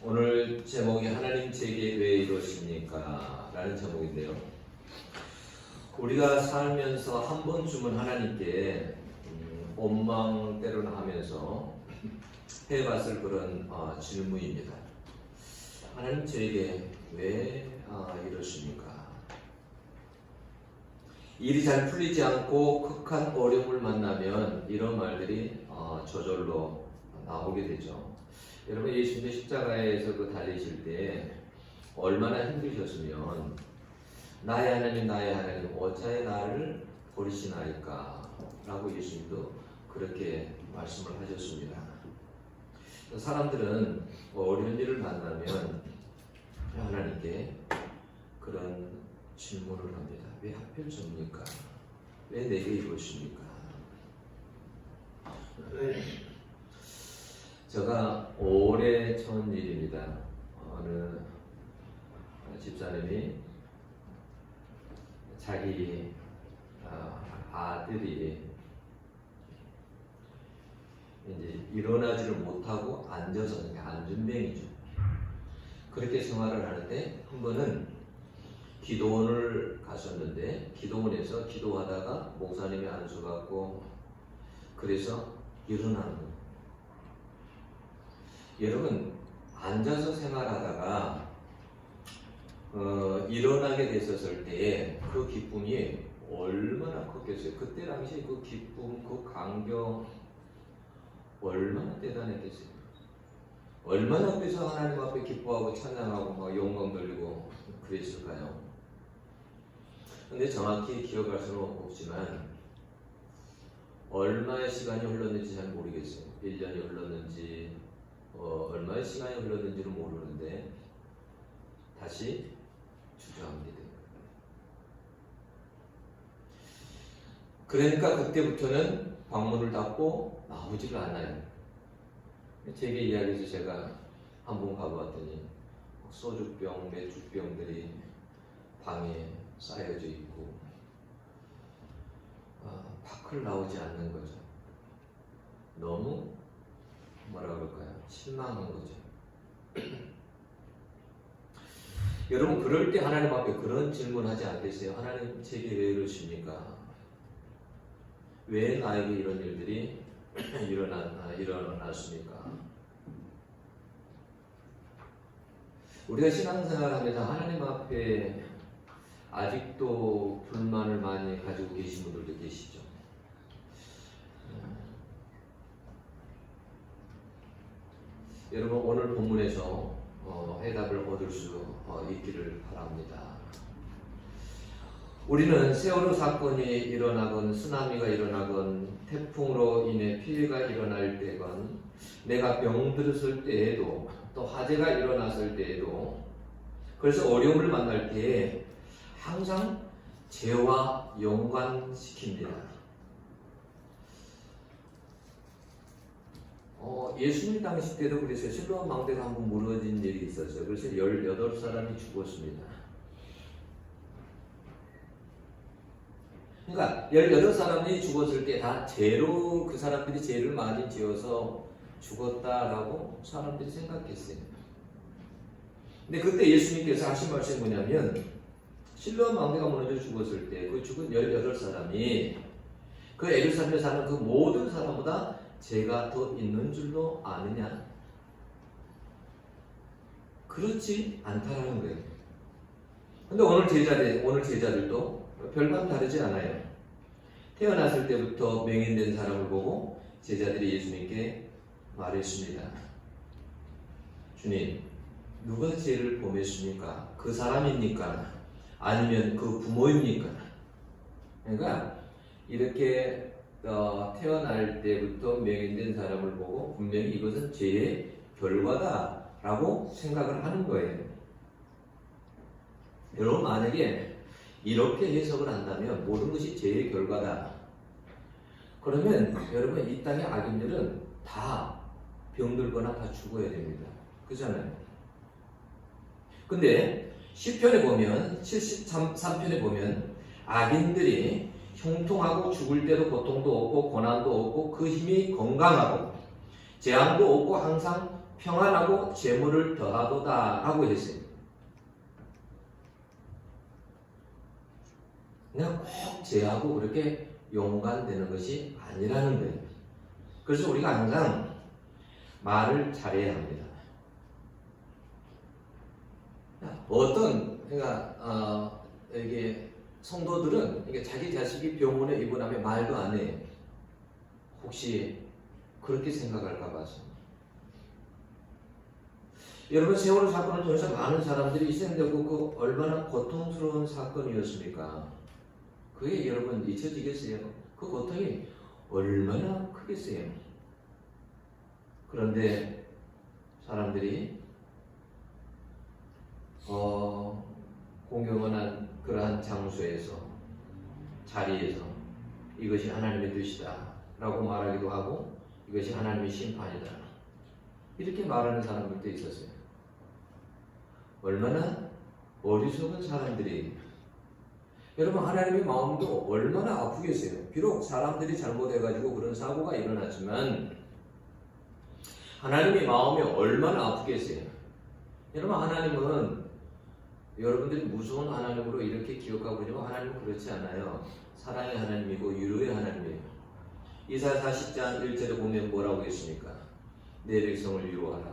오늘 제목이 하나님 제게 왜 이러십니까? 라는 제목인데요. 우리가 살면서 한 번쯤은 하나님께 원망 때로는 하면서 해봤을 그런 질문입니다. 하나님 제게 왜 이러십니까? 일이 잘 풀리지 않고 극한 어려움을 만나면 이런 말들이 저절로 나오게 되죠. 여러분, 예수님의 십자가에서 달리실 때 얼마나 힘드셨으면 나의 하나님 나의 하나님 어찌하여 나를 버리시나이까 라고 예수님도 그렇게 말씀을 하셨습니다. 사람들은 어려운 일을 만나면 하나님께 그런 질문을 합니다. 왜 하필 접니까? 왜 내게 이러십니까? 제가 오래 전 일입니다. 어느 집사님이 자기 아들이 이제 일어나지를 못하고 앉아서 안전뱅이죠. 그렇게 생활을 하는데 한 번은 기도원을 가셨는데 기도원에서 기도하다가 목사님이 앉아갖고 그래서 일어나는 거예요. 여러분, 앉아서 생활하다가 일어나게 됐었을 때 그 기쁨이 얼마나 컸겠어요. 그때 당시에 그 기쁨, 그 감격 얼마나 대단했겠어요. 얼마나 그래서 하나님 앞에 기뻐하고 찬양하고 막 영광 돌리고 그랬을까요? 근데 정확히 기억할 수는 없지만 얼마의 시간이 흘렀는지 잘 모르겠어요. 1년이 흘렀는지 얼마의 시간이 흘렀는지는 모르는데 다시 주저앉게 된 거예요. 그러니까 그때부터는 방문을 닫고 나오지를 않아요. 제게 이야기해서 제가 한번 가보았더니 소주병, 맥주병들이 방에 쌓여져 있고 밖을 나오지 않는 거죠. 너무 뭐라 그럴까요? 실망한 거죠. 여러분, 그럴 때 하나님 앞에 그런 질문하지 않겠어요? 하나님 제게 왜 이러십니까? 왜 나에게 이런 일들이 일어났습니까? 우리가 신앙생활하면서 하나님 앞에 아직도 불만을 많이 가지고 계신 분들도 계시죠. 여러분, 오늘 본문에서 해답을 얻을 수 있기를 바랍니다. 우리는 세월호 사건이 일어나건 쓰나미가 일어나건 태풍으로 인해 피해가 일어날 때건 내가 병들었을 때에도 또 화재가 일어났을 때에도 그래서 어려움을 만날 때에 항상 죄와 연관시킵니다. 예수님 당시 때도 그래서 실로암 망대가 한번 무너진 일이 있었어요. 그래서 18사람이 죽었습니다. 그러니까 18사람이 죽었을 때 다 죄로 그 사람들이 죄를 많이 지어서 죽었다라고 사람들이 생각했어요. 근데 그때 예수님께서 하신 말씀이 뭐냐면 실로암 망대가 무너져 죽었을 때 그 죽은 18사람이 그 예루살렘에 사는 그 모든 사람보다 죄가 더 있는 줄로 아느냐? 그렇지 않다라는 거예요. 근데 오늘 제자들도 별반 다르지 않아요. 태어났을 때부터 맹인된 사람을 보고 제자들이 예수님께 말했습니다. 주님, 누가 죄를 범했습니까? 그 사람입니까? 아니면 그 부모입니까? 그러니까 이렇게 태어날 때부터 맹인된 사람을 보고 분명히 이것은 죄의 결과다라고 생각을 하는 거예요. 여러분, 만약에 이렇게 해석을 한다면 모든 것이 죄의 결과다. 그러면 여러분, 이 땅의 악인들은 다 병들거나 다 죽어야 됩니다. 그렇잖아요. 근데 시편에 보면 73편에 보면 악인들이 형통하고 죽을 때도 고통도 없고 고난도 없고 그 힘이 건강하고 재앙도 없고 항상 평안하고 재물을 더하도다 라고 했어요. 그냥 꼭 제하고 그렇게 연관되는 것이 아니라는 거예요. 그래서 우리가 항상 말을 잘해야 합니다. 그러니까 이게 성도들은 이게 자기 자식이 병원에 입원하면 말도 안 해요. 혹시 그렇게 생각할까 봐서. 여러분, 세월호 사건을 통해서 많은 사람들이 희생되고 그 얼마나 고통스러운 사건이었습니까? 그게 여러분 잊혀지겠어요? 그 고통이 얼마나 크겠어요? 그런데 사람들이 공경원한 그러한 장소에서, 자리에서 이것이 하나님의 뜻이다 라고 말하기도 하고 이것이 하나님의 심판이다 이렇게 말하는 사람들도 있었어요. 얼마나 어리석은 사람들이. 여러분, 하나님의 마음도 얼마나 아프겠어요. 비록 사람들이 잘못해가지고 그런 사고가 일어났지만 하나님의 마음이 얼마나 아프겠어요. 여러분, 하나님은 여러분들이 무서운 하나님으로 이렇게 기억하고 있지만 하나님은 그렇지 않아요. 사랑의 하나님이고 유로의 하나님이에요. 이사야 40장 1절에 보면 뭐라고 했습니까? 내 백성을 위로하라.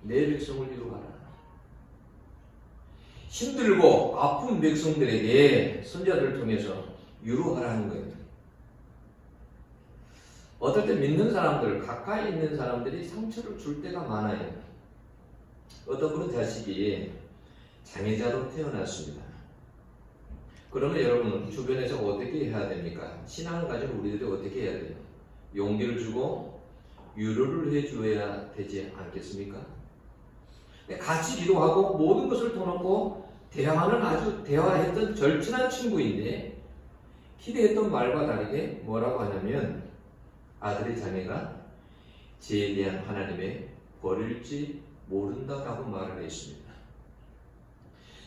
내 백성을 위로하라. 힘들고 아픈 백성들에게 선자들을 통해서 위로하라는 거예요. 어떨 때 믿는 사람들, 가까이 있는 사람들이 상처를 줄 때가 많아요. 어떤 분은 자식이 장애자로 태어났습니다. 그러면 여러분, 주변에서 어떻게 해야 됩니까? 신앙을 가진 우리들이 어떻게 해야 돼요? 용기를 주고 위로를 해줘야 되지 않겠습니까? 같이 기도하고 모든 것을 터놓고 대화하는 아주 대화했던 절친한 친구인데 기대했던 말과 다르게 뭐라고 하냐면 아들의 자매가 죄에 대한 하나님의 벌일지 모른다라고 말을 했습니다.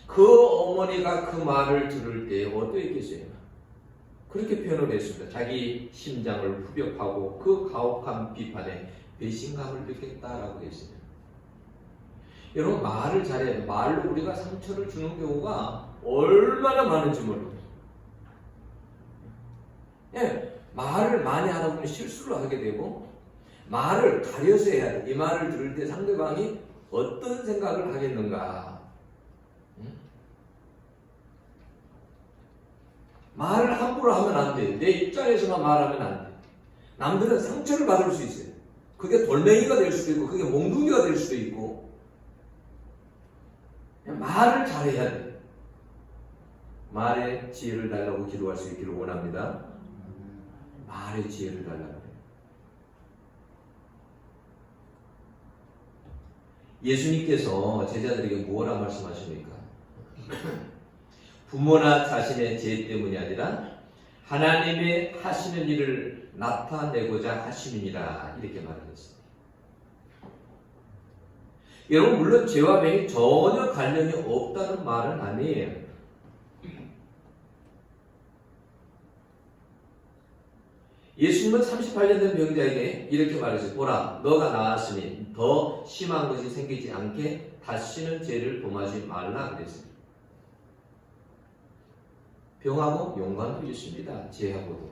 그 어머니가 그 말을 들을 때 어떠했겠어요? 그렇게 표현을 했습니다. 자기 심장을 후벼파고 그 가혹한 비판에 배신감을 느꼈다라고 했습니다. 여러분, 말을 잘해야 돼요. 말로 우리가 상처를 주는 경우가 얼마나 많은지 몰라요. 말을 많이 하다 보면 실수를 하게 되고 말을 가려서 해야 돼. 이 말을 들을 때 상대방이 어떤 생각을 하겠는가. 말을 함부로 하면 안 돼. 내 입장에서만 말하면 안 돼. 남들은 상처를 받을 수 있어요. 그게 돌멩이가 될 수도 있고 그게 몽둥이가 될 수도 있고. 말을 잘해야 돼. 말에 지혜를 달라고 기도할 수 있기를 원합니다. 말에 지혜를 달라고 해요. 예수님께서 제자들에게 뭐라 말씀하십니까? 부모나 자신의 죄 때문이 아니라 하나님의 하시는 일을 나타내고자 하심이니라 이렇게 말하셨습니다. 여러분, 물론 죄와 병이 전혀 관련이 없다는 말은 아니에요. 예수님은 38년 된 병자에게 이렇게 말했어요. 보라, 너가 나았으니 더 심한 것이 생기지 않게 다시는 죄를 범하지 말라 그랬습니다. 병하고 연관도 있습니다. 죄하고도.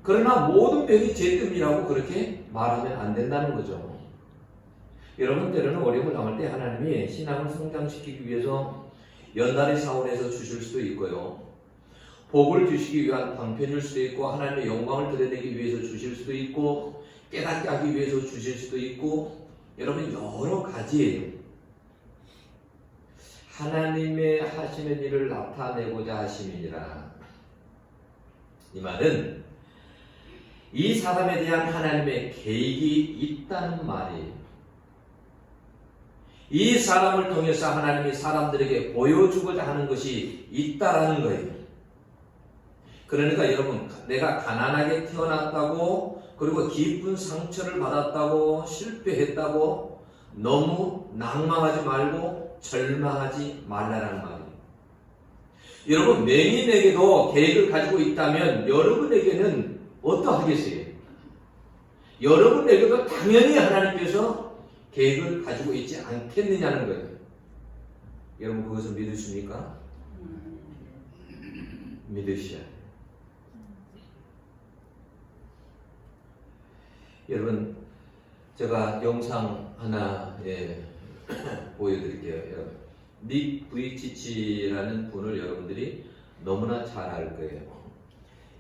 그러나 모든 병이 죄 때문이라고 그렇게 말하면 안 된다는 거죠. 여러분, 때로는 어려움을 당할 때 하나님이 신앙을 성장시키기 위해서 연달의 사원에서 주실 수도 있고요. 복을 주시기 위한 방편일 수도 있고 하나님의 영광을 드러내기 위해서 주실 수도 있고 깨닫게 하기 위해서 주실 수도 있고 여러분, 여러 가지예요. 하나님의 하시는 일을 나타내고자 하심이니라. 이 말은 이 사람에 대한 하나님의 계획이 있다는 말이에요. 이 사람을 통해서 하나님이 사람들에게 보여주고자 하는 것이 있다라는 거예요. 그러니까 여러분, 내가 가난하게 태어났다고 그리고 깊은 상처를 받았다고 실패했다고 너무 낭망하지 말고 절망하지 말라는 말이에요. 여러분, 맹인에게도 계획을 가지고 있다면 여러분에게는 어떠하겠어요? 여러분에게도 당연히 하나님께서 계획을 가지고 있지 않겠느냐는 거예요. 여러분 그것을 믿으십니까? 믿으셔야 돼요. 여러분 제가 영상 하나 보여드릴게요. 여러분 닉 부이치치라는 분을 여러분들이 너무나 잘 알 거예요.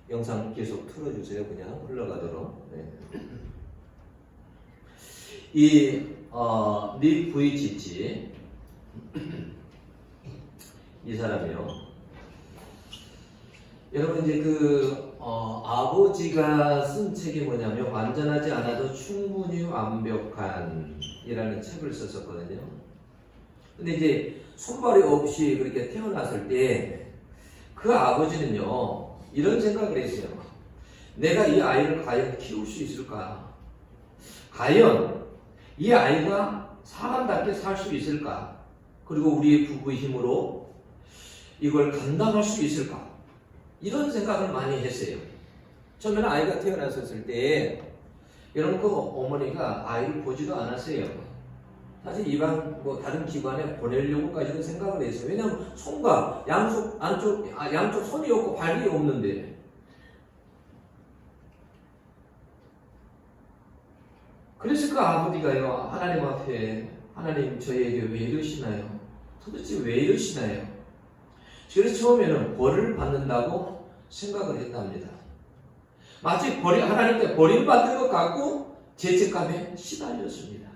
영상 계속 틀어주세요. 그냥 흘러가도록. 닉 부이치치 이 사람이요. 여러분 이제 아버지가 쓴 책이 뭐냐면 완전하지 않아도 충분히 완벽한 이라는 책을 썼었거든요. 근데 이제 손발이 없이 그렇게 태어났을 때 그 아버지는요 이런 생각을 했어요. 내가 이 아이를 과연 키울 수 있을까? 과연 이 아이가 사람답게 살 수 있을까? 그리고 우리의 부부의 힘으로 이걸 감당할 수 있을까? 이런 생각을 많이 했어요. 처음에는 아이가 태어났을 때 여러분 그 어머니가 아이를 보지도 않았어요. 사실 이방 다른 기관에 보내려고까지도 생각을 했어요. 왜냐하면 손과 양쪽 손이 없고 발이 없는데. 그래서 그 아버지가요 하나님 앞에 하나님 저에게 왜 이러시나요? 도대체 왜 이러시나요? 그래서 처음에는 벌을 받는다고 생각을 했답니다. 마치 하나님께 버림받는 것 같고 죄책감에 시달렸습니다.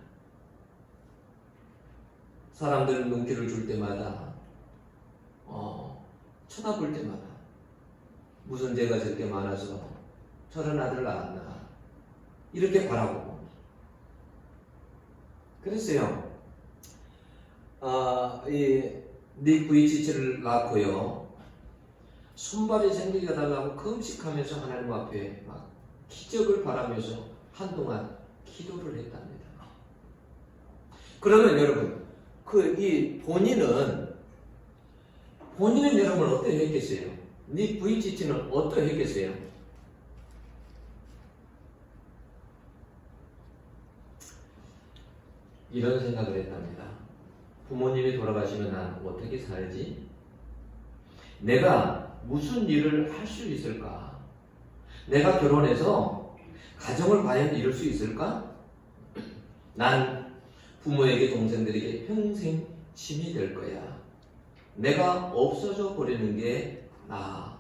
사람들 눈길을 줄 때마다 쳐다볼 때마다 무슨 죄가 저렇게 많아서 저런 아들 낳았나 이렇게 바라보고 그랬어요. 닉 부이치치를 낳고요. 손발이 생기게 해달라고 금식하면서 하나님 앞에 막 기적을 바라면서 한동안 기도를 했답니다. 그러면 여러분, 본인은 여러분 어떻게 했겠어요? 닉 부이치치는 어떻게 했겠어요? 이런 생각을 했답니다. 부모님이 돌아가시면 난 어떻게 살지? 내가 무슨 일을 할 수 있을까? 내가 결혼해서 가정을 과연 이룰 수 있을까? 난 부모에게 동생들에게 평생 짐이 될 거야. 내가 없어져 버리는 게 나아.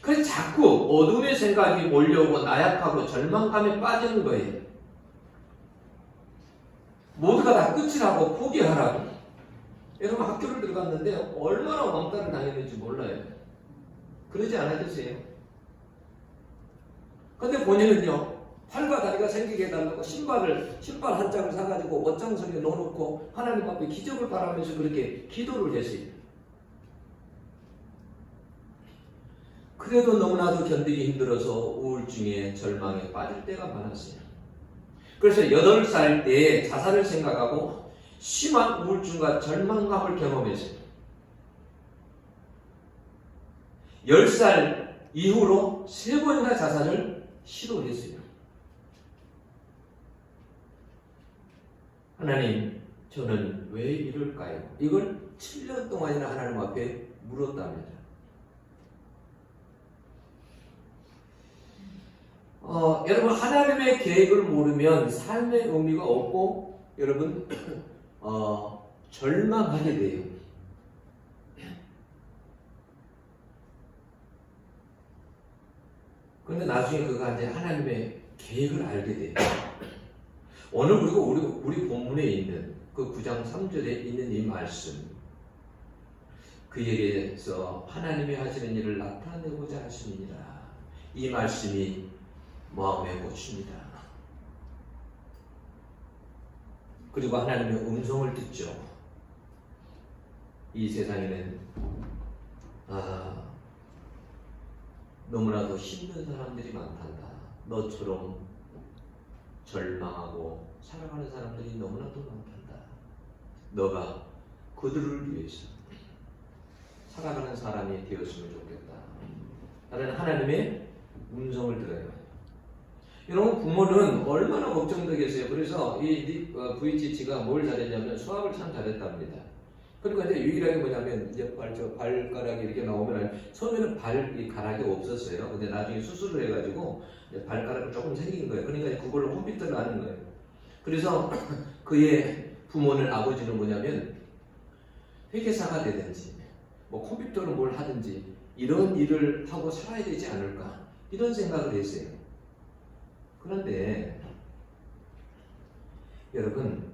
그래서 자꾸 어둠의 생각이 몰려오고 나약하고 절망감에 빠지는 거예요. 모두가 다 끝이라고 포기하라고. 여러분 학교를 들어갔는데 얼마나 왕따를 당했는지 몰라요. 그러지 않았겠어요? 근데 본인은요 팔과 다리가 생기게 해달라고 신발 한 짝을 사가지고 옷장 속에 넣어놓고 하나님 앞에 기적을 바라면서 그렇게 기도를 했어요. 그래도 너무나도 견디기 힘들어서 우울증에 절망에 빠질 때가 많았어요. 그래서 8살 때 자살을 생각하고 심한 우울증과 절망감을 경험했어요. 10살 이후로 3번이나 자살을 시도했어요. 하나님, 저는 왜 이럴까요? 이걸 7년 동안이나 하나님 앞에 물었답니다. 여러분 하나님의 계획을 모르면 삶의 의미가 없고 여러분 절망하게 돼요. 그런데 나중에 그가 이제 하나님의 계획을 알게 돼요. 오늘 그리고 우리 본문에 있는 그 9장 3절에 있는 이 말씀, 그에게서 하나님이 하시는 일을 나타내고자 하시니라. 이 말씀이 마음에 꽂힙니다. 그리고 하나님의 음성을 듣죠. 이 세상에는 너무나도 힘든 사람들이 많단다. 너처럼 절망하고 살아가는 사람들이 너무나도 많단다. 너가 그들을 위해서 살아가는 사람이 되었으면 좋겠다. 나는 하나님의 음성을 들어요. 여러분 부모는 얼마나 걱정되겠어요. 그래서 이 VCC가 뭘 잘했냐면 수학을 참 잘했답니다. 그러니까 이제 유일하게 뭐냐면 이제 발가락이 이렇게 나오면 처음에는 발가락이 없었어요. 근데 나중에 수술을 해가지고 발가락이 조금 생긴 거예요. 그러니까 그걸로 컴퓨터를 하는 거예요. 그래서 그의 부모는 아버지는 뭐냐면 회계사가 되든지 뭐 컴퓨터로 뭘 하든지 이런 일을 하고 살아야 되지 않을까 이런 생각을 했어요. 그런데 여러분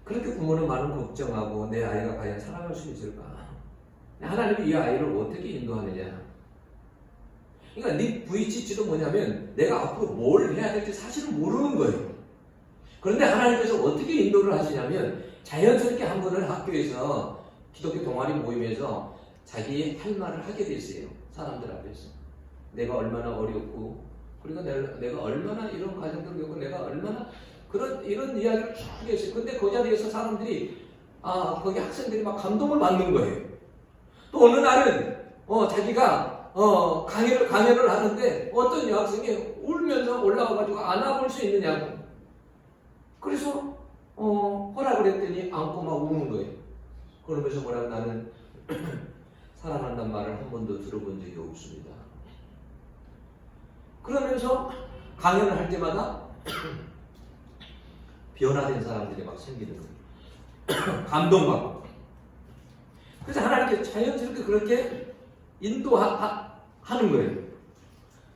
그렇게 부모는 많은 걱정하고 내 아이가 과연 살아갈 수 있을까? 하나님이 이 아이를 어떻게 인도하느냐? 그러니까 네 VCC도 뭐냐면 내가 앞으로 뭘 해야 될지 사실은 모르는 거예요. 그런데 하나님께서 어떻게 인도를 하시냐면 자연스럽게 한 번은 학교에서 기독교 동아리 모임에서 자기 할 말을 하게 됐어요. 사람들 앞에서. 내가 얼마나 어렵고 그리고 내가 얼마나 이런 과정들을 겪고 내가 얼마나 이런 이야기를 쭉 했어요. 근데 그 자리에서 사람들이 거기 학생들이 막 감동을 받는 거예요. 또 어느 날은 자기가 강연을 하는데 어떤 여학생이 울면서 올라와가지고 안아볼 수 있느냐고. 그래서 허락을 했더니 안고 막 우는 거예요. 그러면서 뭐라고 나는 사랑한다는 말을 한 번도 들어본 적이 없습니다. 그러면서 강연을 할 때마다 변화된 사람들이 막 생기는 거예요. 감동받고. 그래서 하나님께 자연스럽게 그렇게 인도하는 거예요.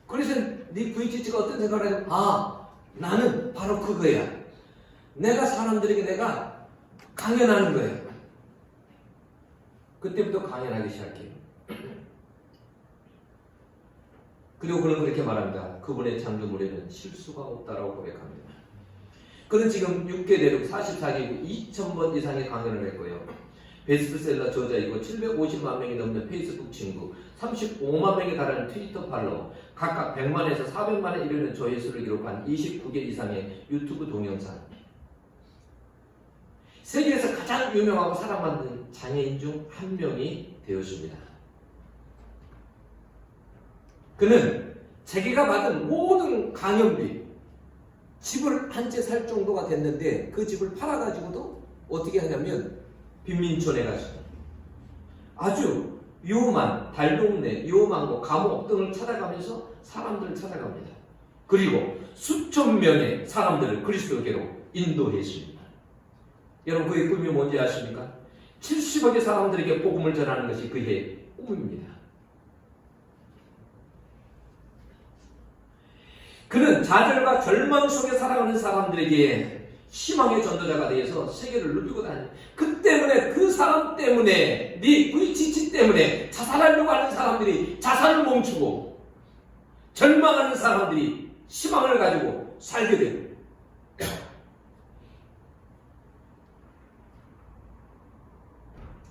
그래서 네 VCC가 어떤 생각을 하냐면 나는 바로 그거야. 내가 사람들에게 내가 강연하는 거예요. 그때부터 강연하기 시작해요. 그리고 그는 그렇게 말합니다. 그분의 창조물에는 실수가 없다라고 고백합니다. 그는 지금 6개 대륙 44개국 2,000번 이상의 강연을 했고요. 베스트셀러 저자이고 750만 명이 넘는 페이스북 친구, 35만 명에 달하는 트위터 팔로워, 각각 100만에서 400만에 이르는 조회수를 기록한 29개 이상의 유튜브 동영상. 세계에서 가장 유명하고 사랑받는 장애인 중 한 명이 되었습니다. 그는 자기가 받은 모든 강연비, 집을 한 채 살 정도가 됐는데 그 집을 팔아가지고도 어떻게 하냐면 빈민촌에 가서 아주 위험한 달동네, 위험한 곳, 감옥 등을 찾아가면서 사람들을 찾아갑니다. 그리고 수천 명의 사람들을 그리스도께로 인도했습니다. 여러분 그의 꿈이 뭔지 아십니까? 70억의 사람들에게 복음을 전하는 것이 그의 꿈입니다. 그는 좌절과 절망 속에 살아가는 사람들에게 희망의 전도자가 되어서 세계를 누비고 다니는. 그 때문에 그 사람 때문에 네 VCC 때문에 자살하려고 하는 사람들이 자살을 멈추고 절망하는 사람들이 희망을 가지고 살게 되고.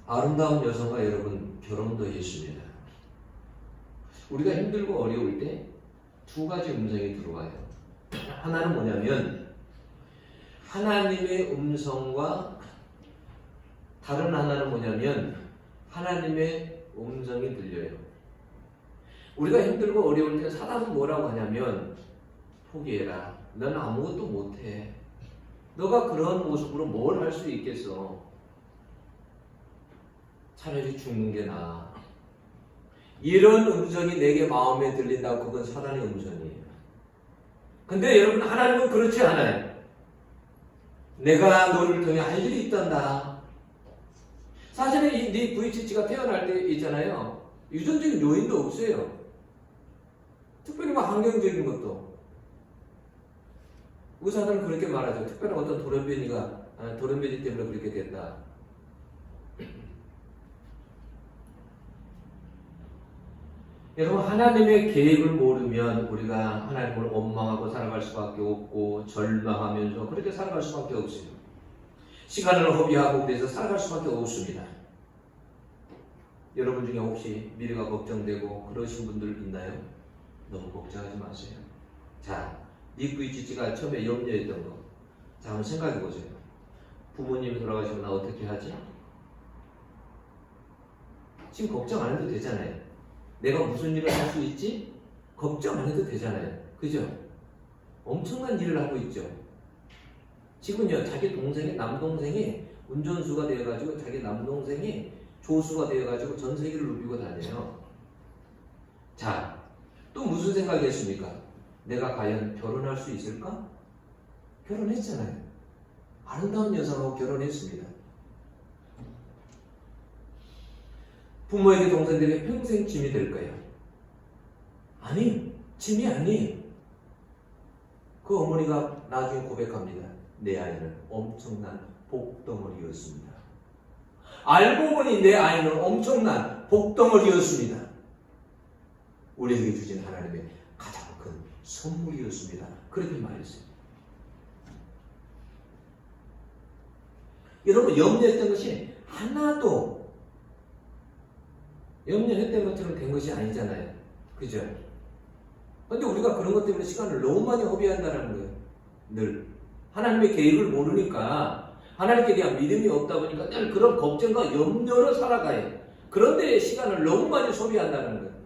아름다운 여성과 여러분 결혼도 했습니다. 우리가 힘들고 어려울 때 두 가지 음성이 들어와요. 하나는 뭐냐면 하나님의 음성과 다른 하나는 뭐냐면 하나님의 음성이 들려요. 우리가 힘들고 어려울 때 사람은 뭐라고 하냐면 포기해라. 너는 아무것도 못해. 너가 그런 모습으로 뭘 할 수 있겠어. 차라리 죽는 게 나아. 이런 음성이 내게 마음에 들린다고 그건 사단의 음성이에요. 근데 여러분 하나님은 그렇지 않아요. 내가 너를 통해 할 일이 있단다. 사실은 네 VCC가 태어날 때 있잖아요. 유전적인 요인도 없어요. 특별히 뭐 환경적인 것도. 의사들은 그렇게 말하죠. 특별한 어떤 돌연변이 때문에 그렇게 됐다. 여러분 하나님의 계획을 모르면 우리가 하나님을 원망하고 살아갈 수밖에 없고 절망하면서 그렇게 살아갈 수밖에 없어요. 시간을 허비하고 그래서 살아갈 수밖에 없습니다. 여러분 중에 혹시 미래가 걱정되고 그러신 분들 있나요? 너무 걱정하지 마세요. 자, 네 VCC가 처음에 염려했던 거. 자, 한번 생각해 보세요. 부모님이 돌아가시면 나 어떻게 하지? 지금 걱정 안 해도 되잖아요. 내가 무슨 일을 할 수 있지? 걱정 안 해도 되잖아요. 그죠? 엄청난 일을 하고 있죠. 지금요, 자기 동생이, 남동생이 운전수가 되어가지고 자기 남동생이 조수가 되어가지고 전 세계를 누비고 다녀요. 자, 또 무슨 생각이 했습니까? 내가 과연 결혼할 수 있을까? 결혼했잖아요. 아름다운 여성하고 결혼했습니다. 부모에게 동생들에게 평생 짐이 될 거예요. 아니, 짐이 아니에요. 그 어머니가 나중에 고백합니다. 내 아이는 엄청난 복덩어리였습니다. 알고 보니 내 아이는 엄청난 복덩어리였습니다. 우리에게 주신 하나님의 가장 큰 선물이었습니다. 그렇게 말했어요. 여러분, 염려했던 것이 하나도 염려했던 것처럼 된 것이 아니잖아요. 그죠? 근데 우리가 그런 것 때문에 시간을 너무 많이 허비한다는 거예요. 늘. 하나님의 계획을 모르니까, 하나님께 대한 믿음이 없다 보니까 늘 그런 걱정과 염려로 살아가요. 그런데 시간을 너무 많이 소비한다는 거예요.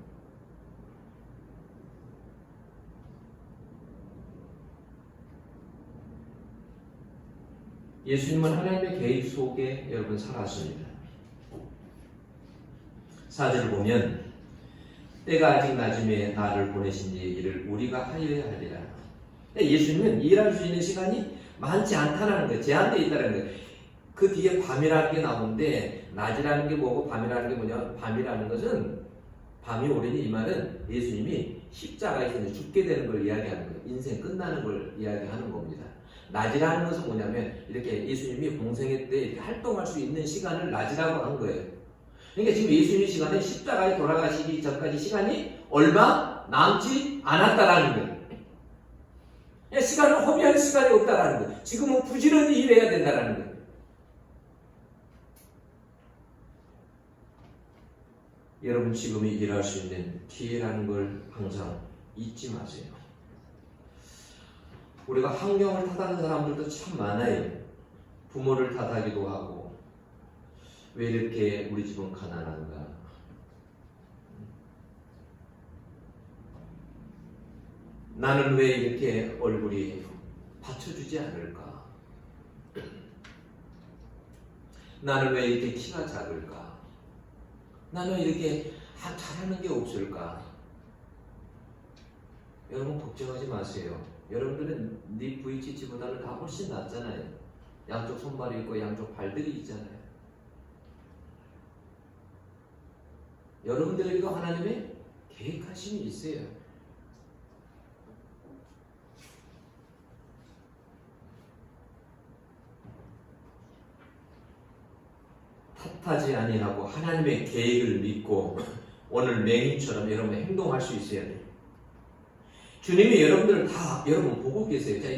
예수님은 하나님의 계획 속에 여러분 살았습니다. 4절을 보면 때가 아직 낮음에 나를 보내신 이를 우리가 하여야 하리라. 예수님은 일할 수 있는 시간이 많지 않다는 거예요. 제한되어 있다는 거예요. 그 뒤에 밤이라는 게 나오는데 낮이라는 게 뭐고 밤이라는 게 뭐냐? 밤이라는 것은 밤이 오려니 이 말은 예수님이 십자가에서 죽게 되는 걸 이야기하는 거예요. 인생 끝나는 걸 이야기하는 겁니다. 낮이라는 것은 뭐냐면 이렇게 예수님이 공생애 때 이렇게 활동할 수 있는 시간을 낮이라고 한 거예요. 그러니까 지금 예수님의 시간은 십자가에 돌아가시기 전까지 시간이 얼마 남지 않았다라는 거예요. 시간을 허비할 시간이 없다라는 거예요. 지금은 부지런히 일해야 된다라는 거예요. 여러분, 지금이 일할 수 있는 기회라는 걸 항상 잊지 마세요. 우리가 환경을 탓하는 사람들도 참 많아요. 부모를 탓하기도 하고, 왜 이렇게 우리 집은 가난한가? 나는 왜 이렇게 얼굴이 받쳐주지 않을까? 나는 왜 이렇게 키가 작을까? 나는 이렇게 잘하는 게 없을까? 여러분, 걱정하지 마세요. 여러분들은 네 VC치보다는 다 훨씬 낫잖아요. 양쪽 손발이 있고 양쪽 발들이 있잖아요. 여러분들에게도 하나님의 계획하심이 있어요. 탓하지 아니하고 하나님의 계획을 믿고 오늘 맹인처럼 여러분 행동할 수 있어야 돼요. 주님이 여러분들을 다 여러분 보고 계세요. 자,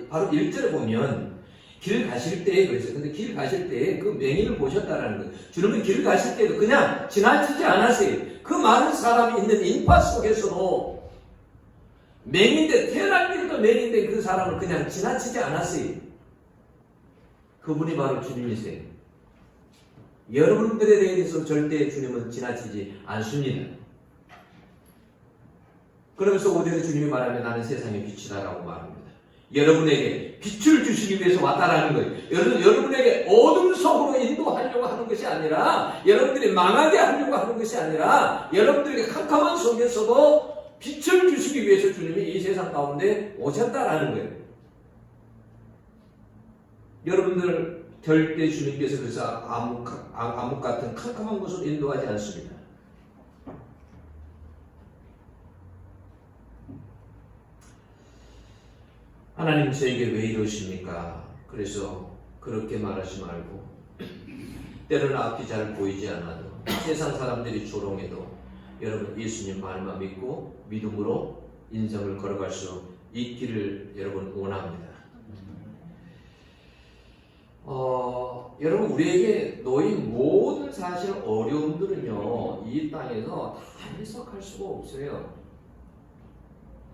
바로 1절에 보면 길 가실 때에 그랬어요. 근데 길 가실 때에 그 맹인을 보셨다라는 거예요. 주님은 길 가실 때도 그냥 지나치지 않았어요. 그 많은 사람이 있는 인파 속에서도 맹인데 태어날 때부터 맹인데 그 사람을 그냥 지나치지 않았어요. 그분이 바로 주님이세요. 여러분들에 대해서 절대 주님은 지나치지 않습니다. 그러면서 5절에 주님이 말하면 나는 세상의 빛이다라고 말합니다. 여러분에게 빛을 주시기 위해서 왔다라는 거예요. 여러분에게 어둠 속으로 인도하려고 하는 것이 아니라, 여러분들이 망하게 하려고 하는 것이 아니라, 여러분들에게 캄캄한 속에서도 빛을 주시기 위해서 주님이 이 세상 가운데 오셨다라는 거예요. 여러분들 절대 주님께서 그래서 암흑 같은 캄캄한 곳으로 인도하지 않습니다. 하나님 저에게 왜 이러십니까? 그래서 그렇게 말하지 말고, 때로는 앞이 잘 보이지 않아도, 세상 사람들이 조롱해도 여러분 예수님 말만 믿고 믿음으로 인생을 걸어갈 수 있기를 여러분 원합니다. 여러분, 우리에게 놓인 모든 사실 어려움들은요, 이 땅에서 다 해석할 수가 없어요.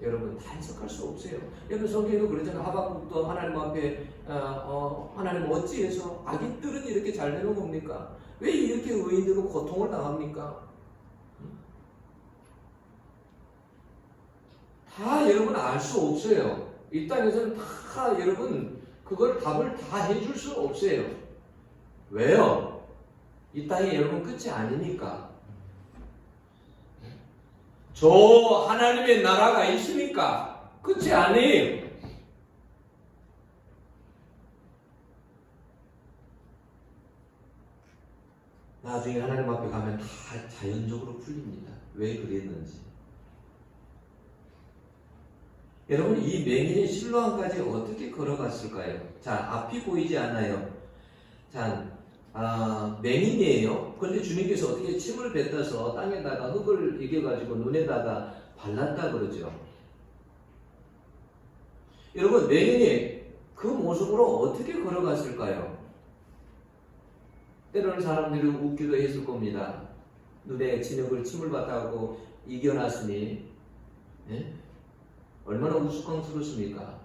여러분, 다 해석할 수 없어요. 여러분, 성경에도 그러잖아요. 하박국도 하나님 앞에 하나님 어찌해서 악인들은 이렇게 잘 되는 겁니까? 왜 이렇게 의인들은 고통을 당합니까? 다 여러분 알 수 없어요. 이 땅에서는 다 여러분 그걸 답을 다 해줄 수 없어요. 왜요? 이 땅이 여러분 끝이 아니니까. 저 하나님의 나라가 있으니까 끝이 아니에요. 나중에 하나님 앞에 가면 다 자연적으로 풀립니다. 왜 그랬는지. 여러분 이 맹인이 실로암까지 어떻게 걸어갔을까요? 자, 앞이 보이지 않아요. 자, 맹인이에요. 그런데 주님께서 어떻게 침을 뱉어서 땅에다가 흙을 이겨가지고 눈에다가 발랐다 그러죠. 여러분 맹인이 그 모습으로 어떻게 걸어갔을까요? 때로는 사람들이 웃기도 했을 겁니다. 눈에 진흙을 침을 받다고 이겨놨으니 얼마나 우스꽝스럽습니까?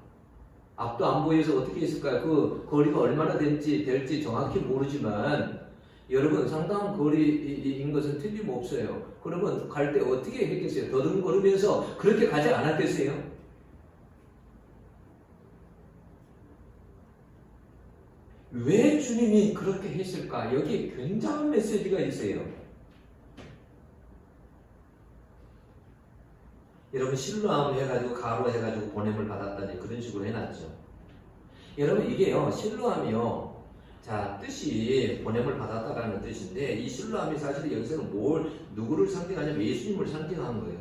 앞도 안 보여서 어떻게 했을까요? 그 거리가 얼마나 될지 정확히 모르지만 여러분 상당한 거리인 것은 틀림없어요. 그러면 갈 때 어떻게 했겠어요? 더듬거리면서 그렇게 가지 않았겠어요? 왜 주님이 그렇게 했을까? 여기 굉장한 메시지가 있어요. 여러분 실로암 해가지고 가로 해가지고 보냄을 받았다니 그런 식으로 해놨죠. 여러분 이게요 실로암이요. 자 뜻이 보냄을 받았다라는 뜻인데 이 실로암이 사실 여기서는 누구를 상징하냐면 예수님을 상징한 거예요.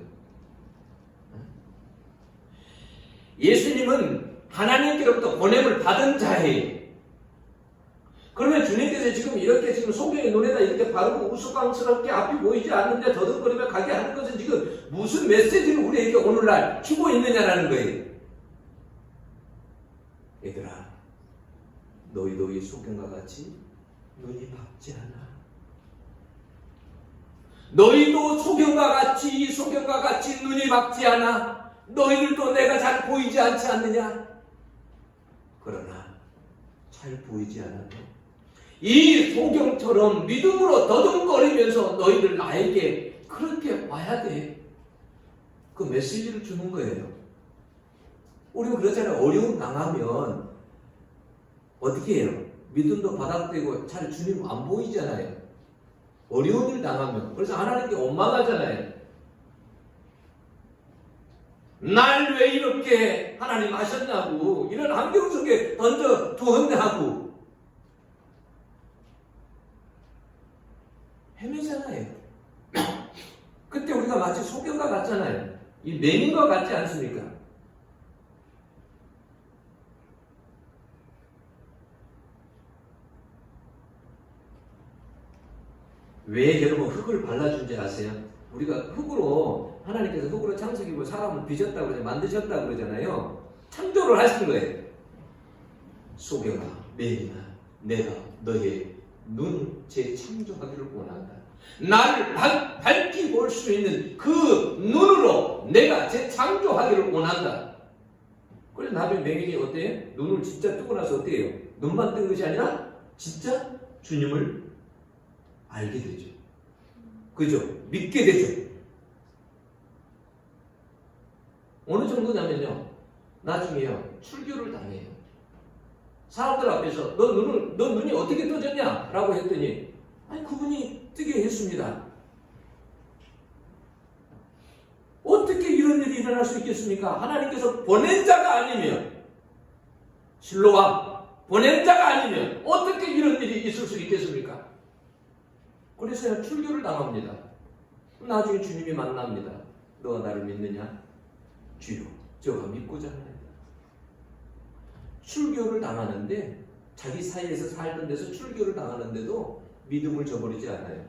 예수님은 하나님께로부터 보냄을 받은 자예요. 그러면 주님께서 지금 이렇게 지금 소경의 눈에다 이렇게 바르고 우스꽝스럽게 앞이 보이지 않는데 더듬거리며 가게 하는 것은 지금 무슨 메시지를 우리에게 오늘날 주고 있느냐라는 거예요. 얘들아, 너희도 이 소경과 같이 눈이 밝지 않아. 너희도 소경과 같이 눈이 밝지 않아. 너희들도 내가 잘 보이지 않지 않느냐? 그러나 잘 보이지 않아도 이 소경처럼 믿음으로 더듬거리면서 너희들 나에게 그렇게 와야 돼. 그 메시지를 주는 거예요. 우리는 그렇잖아요. 어려움 당하면 어떻게 해요? 믿음도 바닥되고 잘 주님 안 보이잖아요. 어려운 일 당하면. 그래서 하나님께 원망하잖아요. 날 왜 이렇게 하나님 하셨냐고 이런 환경 속에 던져 두었냐고 헤매잖아요. 그때 우리가 마치 소경과 같잖아요. 이 맹인과 같지 않습니까? 왜 여러분 흙을 발라준지 아세요? 우리가 흙으로 하나님께서 흙으로 창세기고 사람을 빚었다고 그러잖아요. 만드셨다고 그러잖아요. 창조를 하신 거예요. 소경아, 맹인아, 내가 너의 눈 재창조하기를 원한다. 나를 밝히 볼 수 있는 그 눈으로 내가 재창조하기를 원한다. 그래서 나중에 맹인이 어때요? 눈을 진짜 뜨고 나서 어때요? 눈만 뜬 것이 아니라 진짜 주님을 알게 되죠. 그죠? 믿게 되죠. 어느 정도냐면요. 나중에요. 출교를 당해요. 사람들 앞에서 너 눈이 어떻게 떠졌냐? 라고 했더니 아니 그분이 뜨게 했습니다. 어떻게 이런 일이 일어날 수 있겠습니까? 하나님께서 보낸 자가 아니면 실로암 보낸 자가 아니면 어떻게 이런 일이 있을 수 있겠습니까? 그래서 출교를 당합니다. 나중에 주님이 만납니다. 너가 나를 믿느냐? 주여 저가 믿고자 합니다. 출교를 당하는데 자기 사이에서 살던 데서 출교를 당하는데도 믿음을 저버리지 않아요.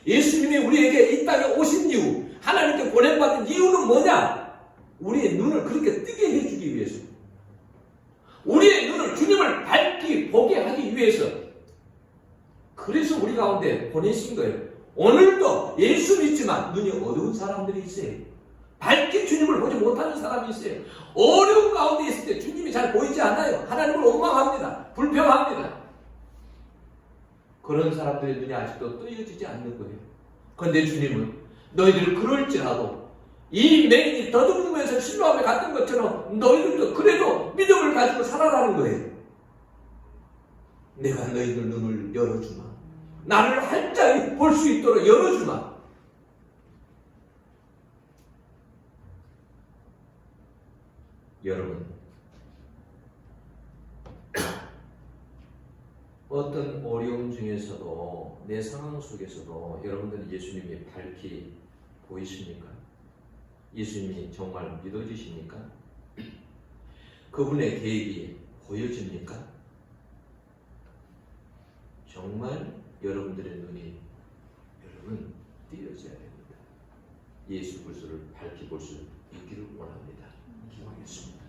예수님이 우리에게 이 땅에 오신 이유, 하나님께 보냄받은 이유는 뭐냐? 우리의 눈을 그렇게 뜨게 해주기 위해서, 우리의 눈을 주님을 밝히 보게 하기 위해서, 그래서 우리 가운데 보내신 거예요. 오늘도 예수 믿지만 눈이 어두운 사람들이 있어요. 밝게 주님을 보지 못하는 사람이 있어요. 어려운 가운데 있을 때 주님이 잘 보이지 않아요. 하나님을 원망합니다. 불평합니다. 그런 사람들의 눈이 아직도 뜨여지지 않는 거예요. 그런데 주님은 너희들 그럴지라도 이 맹인이 더듬으면서 실로암에 갔던 것처럼 너희들도 그래도 믿음을 가지고 살아라는 거예요. 내가 너희들 눈을 열어주마. 나를 활짝 볼 수 있도록 열어주마. 여러분, 어떤 어려움 중에서도 내 상황 속에서도 여러분들은 예수님이 밝히 보이십니까? 예수님이 정말 믿어지십니까? 그분의 계획이 보여집니까? 정말 여러분들의 눈이 여러분 띄어져야 됩니다. 예수 그리스도를 밝히 볼 수 있기를 원합니다. 기도하겠습니다.